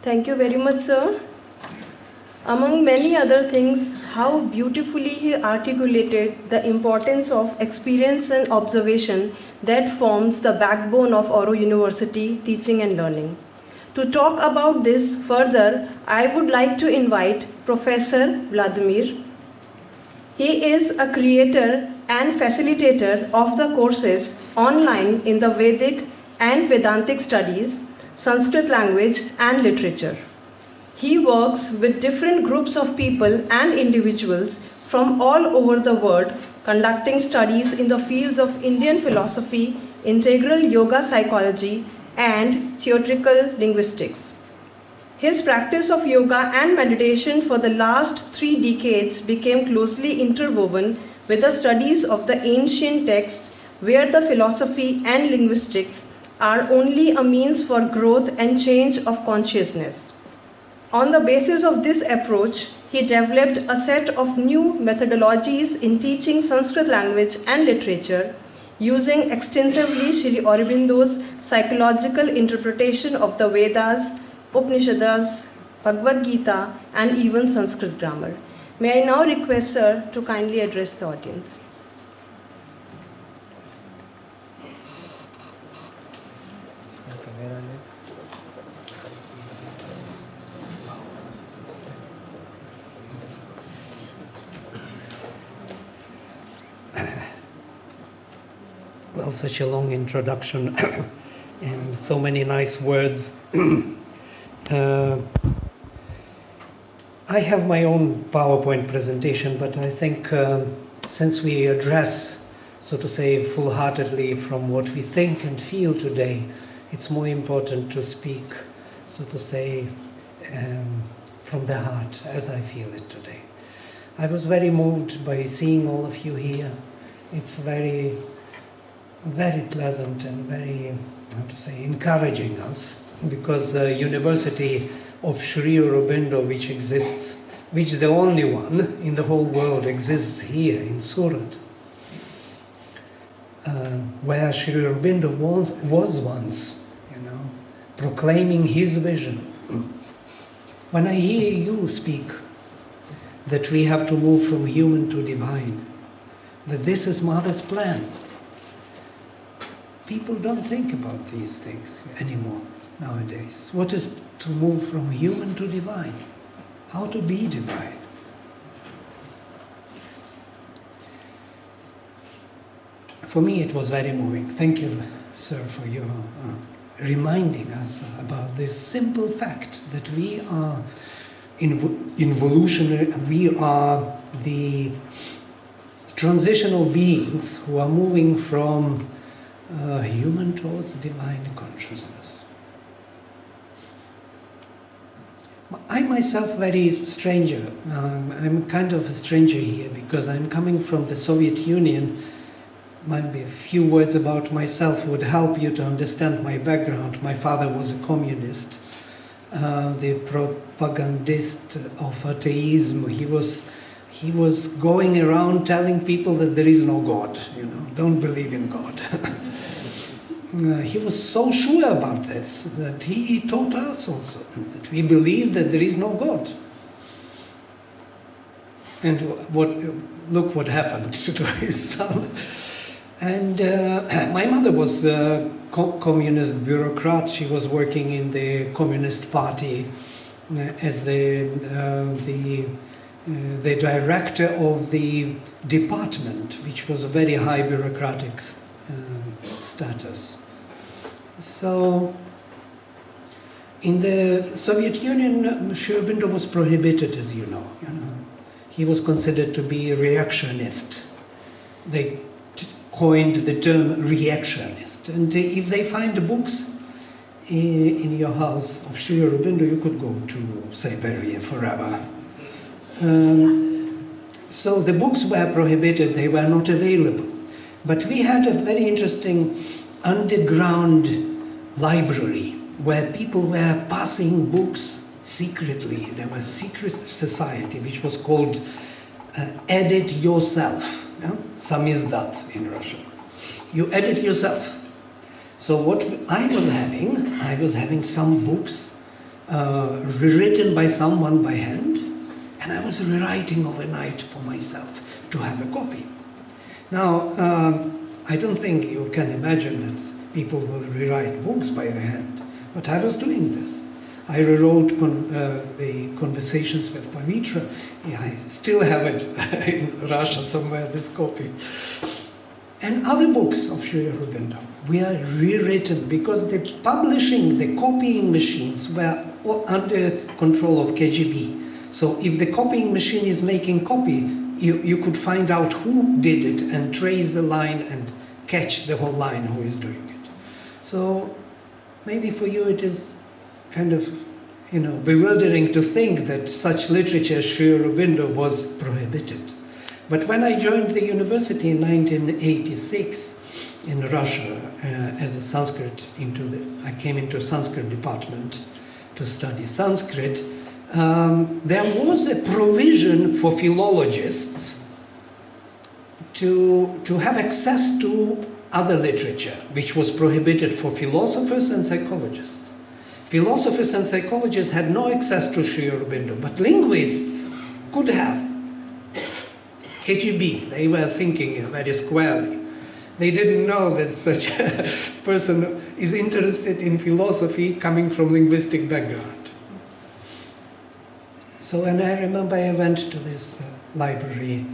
Thank you very much, sir. Among many other things, how beautifully he articulated the importance of experience and observation that forms the backbone of Auro University teaching and learning. To talk about this further, I would like to invite Professor Vladimir. He is a creator and facilitator of the courses online in the Vedic and Vedantic studies, Sanskrit language and literature. He works with different groups of people and individuals from all over the world, conducting studies in the fields of Indian philosophy, integral yoga psychology, and theoretical linguistics. His practice of yoga and meditation for the last 3 decades became closely interwoven with the studies of the ancient texts, where the philosophy and linguistics are only a means for growth and change of consciousness. On the basis of this approach, he developed a set of new methodologies in teaching Sanskrit language and literature, using extensively Sri Aurobindo's psychological interpretation of the Vedas, Upanishads, Bhagavad Gita, and even Sanskrit grammar. May I now request sir to kindly address the audience. Well, such a long introduction and so many nice words. I have my own PowerPoint presentation, but I think since we address, so to say, full-heartedly from what we think and feel today, it's more important to speak, so to say, from the heart, as I feel it today. I was very moved by seeing all of you here. It's very, very pleasant and very, how to say, encouraging us, because the University of Sri Aurobindo, which exists, which the only one in the whole world exists here in Surat, where Sri Aurobindo was once, proclaiming his vision. When I hear you speak that we have to move from human to divine, that this is Mother's plan, people don't think about these things anymore nowadays. What is to move from human to divine? How to be divine? For me, it was very moving. Thank you, sir, for your reminding us about this simple fact that we are involutionary, we are the transitional beings who are moving from human towards divine consciousness. I myself very stranger. I'm kind of a stranger here because I'm coming from the Soviet Union. Maybe a few words about myself would help you to understand my background. My father was a communist, the propagandist of atheism. He was going around telling people that there is no God, don't believe in God. He was so sure about this that he taught us also that we believe that there is no God. And look what happened to his son. And my mother was a communist bureaucrat. She was working in the Communist Party as the director of the department, which was a very high bureaucratic status. So, in the Soviet Union, Sri Aurobindo was prohibited, as you know. He was considered to be a reactionist. They coined the term reactionist. And if they find books in your house of Sri Aurobindo, you could go to Siberia forever. So the books were prohibited, they were not available. But we had a very interesting underground library where people were passing books secretly. There was a secret society which was called Edit Yourself. Samizdat in Russian. You edit yourself. So what I was having some books rewritten by someone by hand, and I was rewriting overnight for myself to have a copy. Now, I don't think you can imagine that people will rewrite books by their hand, but I was doing this. I rewrote the Conversations with Pavitra. Yeah, I still have it in Russia somewhere, this copy. And other books of Sri Aurobindo were rewritten because the publishing, the copying machines were under control of KGB. So if the copying machine is making copy, you could find out who did it and trace the line and catch the whole line who is doing it. So maybe for you it is kind of, bewildering to think that such literature as Sri Aurobindo was prohibited. But when I joined the university in 1986 in Russia as a Sanskrit, I came into Sanskrit department to study Sanskrit, there was a provision for philologists to have access to other literature, which was prohibited for philosophers and psychologists. Philosophers and psychologists had no access to Sri Aurobindo, but linguists could have. KGB, they were thinking very squarely. They didn't know that such a person is interested in philosophy coming from linguistic background. So, and I remember I went to this library,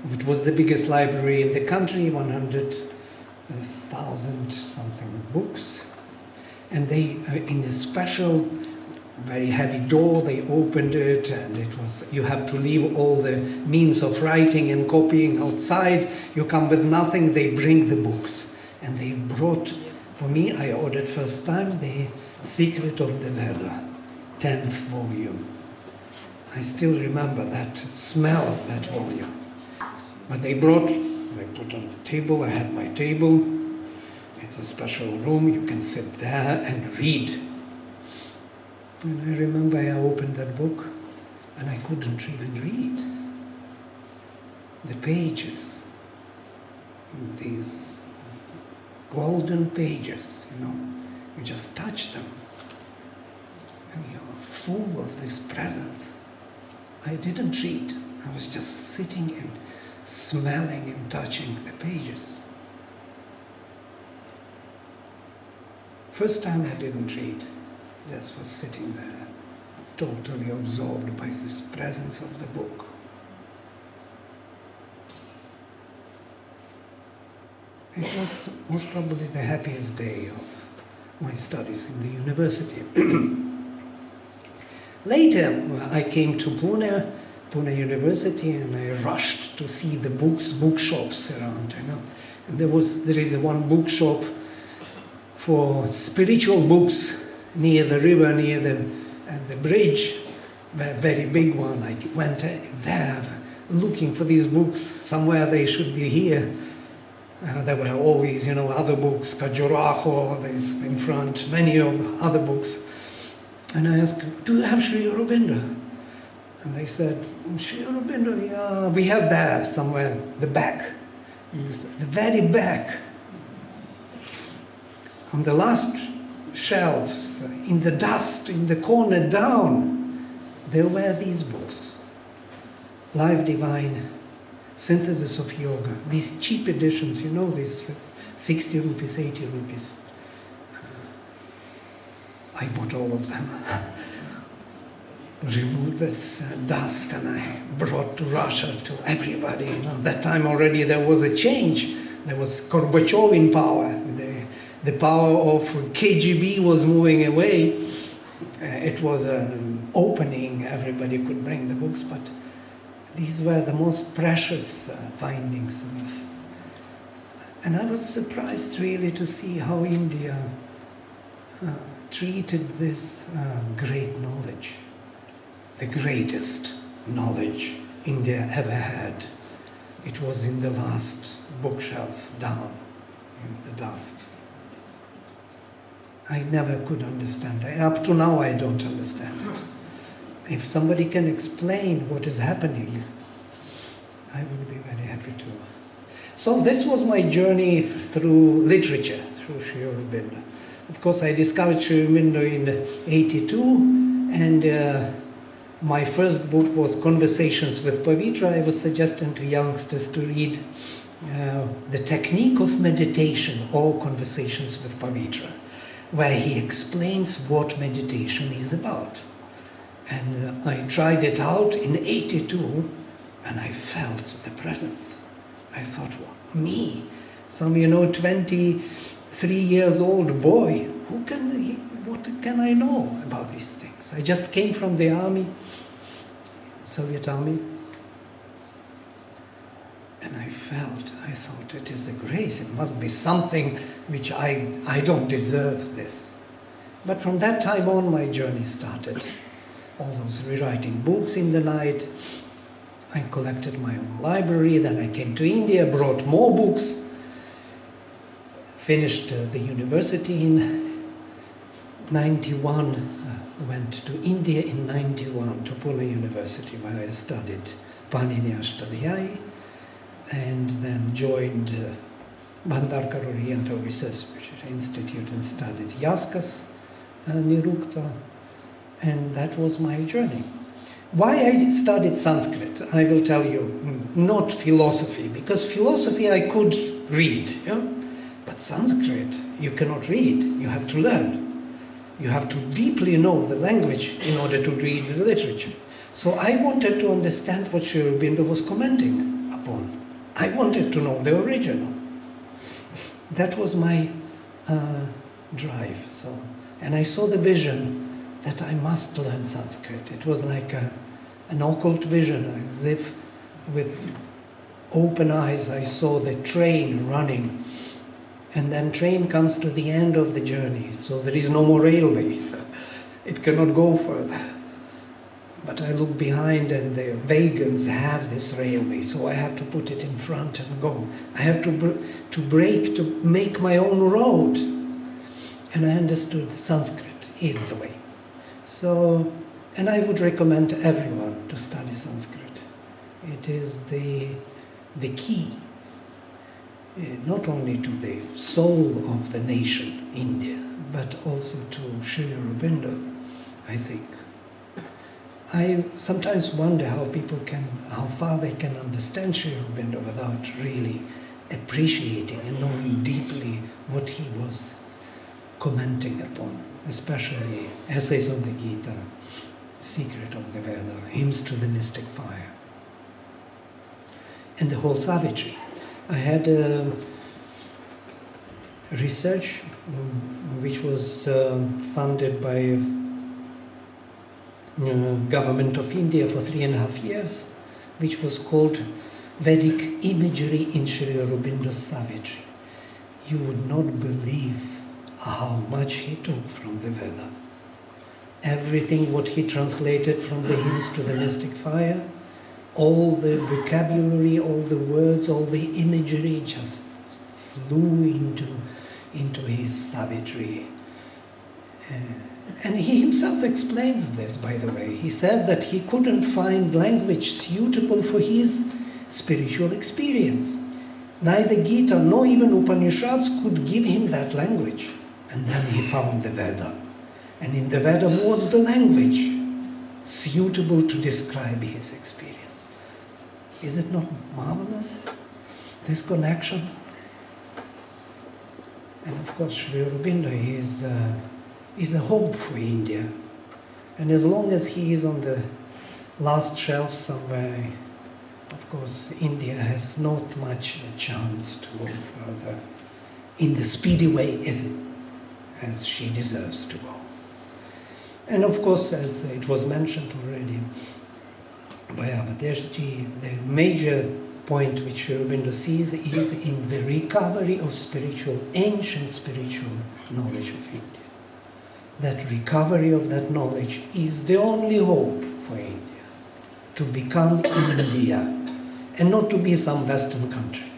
which was the biggest library in the country, 100,000 something books. And they, in a special, very heavy door, they opened it, and it was, you have to leave all the means of writing and copying outside. You come with nothing, they bring the books. And they brought, for me, I ordered first time, The Secret of the Veda, 10th volume. I still remember that smell of that volume. But they put on the table, I had my table. It's a special room, you can sit there and read. And I remember I opened that book and I couldn't even read. The pages, these golden pages, you just touch them and you're full of this presence. I didn't read, I was just sitting and smelling and touching the pages. First time I didn't read, just was sitting there, totally absorbed by this presence of the book. It was most probably the happiest day of my studies in the university. Later, I came to Pune University, and I rushed to see the bookshops around, And there is one bookshop for spiritual books near the river, near the bridge, a very big one. I went there looking for these books, somewhere they should be here. There were all these, other books, Khajuraho, there's in front, many of other books. And I asked, do you have Sri Aurobindo? And they said, Sri Aurobindo, yeah, we have there somewhere, the back, the very back. On the last shelves, in the dust, in the corner down, there were these books. Life Divine, Synthesis of Yoga, these cheap editions, these with 60 rupees, 80 rupees. I bought all of them. Removed this dust and I brought to Russia to everybody. That time already there was a change. There was Gorbachev in power. The power of KGB was moving away. It was an opening, everybody could bring the books, but these were the most precious findings. And I was surprised really to see how India treated this great knowledge, the greatest knowledge India ever had. It was in the last bookshelf down in the dust. I never could understand it. Up to now I don't understand it. If somebody can explain what is happening, I would be very happy to. So this was my journey through literature, through Sri Aurobindo. Of course, I discovered Sri Aurobindo in '82, And my first book was Conversations with Pavitra. I was suggesting to youngsters to read The Technique of Meditation or Conversations with Pavitra, where he explains what meditation is about. And I tried it out in '82, and I felt the presence. I thought, well, me, some 23 years old boy, what can I know about these things? I just came from the army, Soviet army, and I thought it is a grace. It must be something which I don't deserve this. But from that time on, my journey started. All those rewriting books in the night. I collected my own library. Then I came to India, brought more books, finished the university in 91. Went to India in 91 to Pune University, where I studied Panini Ashtadhyayi, and then joined Bhandarkar Oriental Research Institute and studied Yaskas Nirukta, and that was my journey. Why I studied Sanskrit, I will tell you, not philosophy, because philosophy I could read, but Sanskrit you cannot read, you have to learn. You have to deeply know the language in order to read the literature. So I wanted to understand what Sri Aurobindo was commenting upon. I wanted to know the original. That was my drive. And I saw the vision that I must learn Sanskrit. It was like an occult vision, as if with open eyes I saw the train running. And then train comes to the end of the journey, so there is no more railway. It cannot go further. But I look behind and the wagons have this railway, so I have to put it in front and go. I have to brake to make my own road. And I understood Sanskrit is the way. So, and I would recommend everyone to study Sanskrit. It is the key. Not only to the soul of the nation, India, but also to Sri Aurobindo, I think. I sometimes wonder how far they can understand Sri Aurobindo without really appreciating and knowing deeply what he was commenting upon, especially essays on the Gita, Secret of the Veda, Hymns to the Mystic Fire, and the whole Savitri. I had research which was funded by government of India for 3.5 years, which was called Vedic Imagery in Sri Aurobindo's Savitri. You would not believe how much he took from the Veda. Everything what he translated from the Hymns to the Mystic Fire, all the vocabulary, all the words, all the imagery just flew into his Savitri. And he himself explains this, by the way. He said that he couldn't find language suitable for his spiritual experience. Neither Gita nor even Upanishads could give him that language. And then he found the Veda. And in the Veda was the language suitable to describe his experience. Is it not marvelous, this connection? And of course, Sri Aurobindo is a hope for India. And as long as he is on the last shelf somewhere, of course, India has not much chance to go further in the speedy way as she deserves to go. And of course, as it was mentioned already by Avateshji, the major point which Sri Aurobindo sees is in the recovery of ancient spiritual knowledge of India. That recovery of that knowledge is the only hope for India, to become India and not to be some Western country.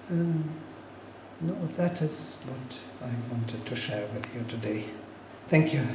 No, that is what I wanted to share with you today. Thank you.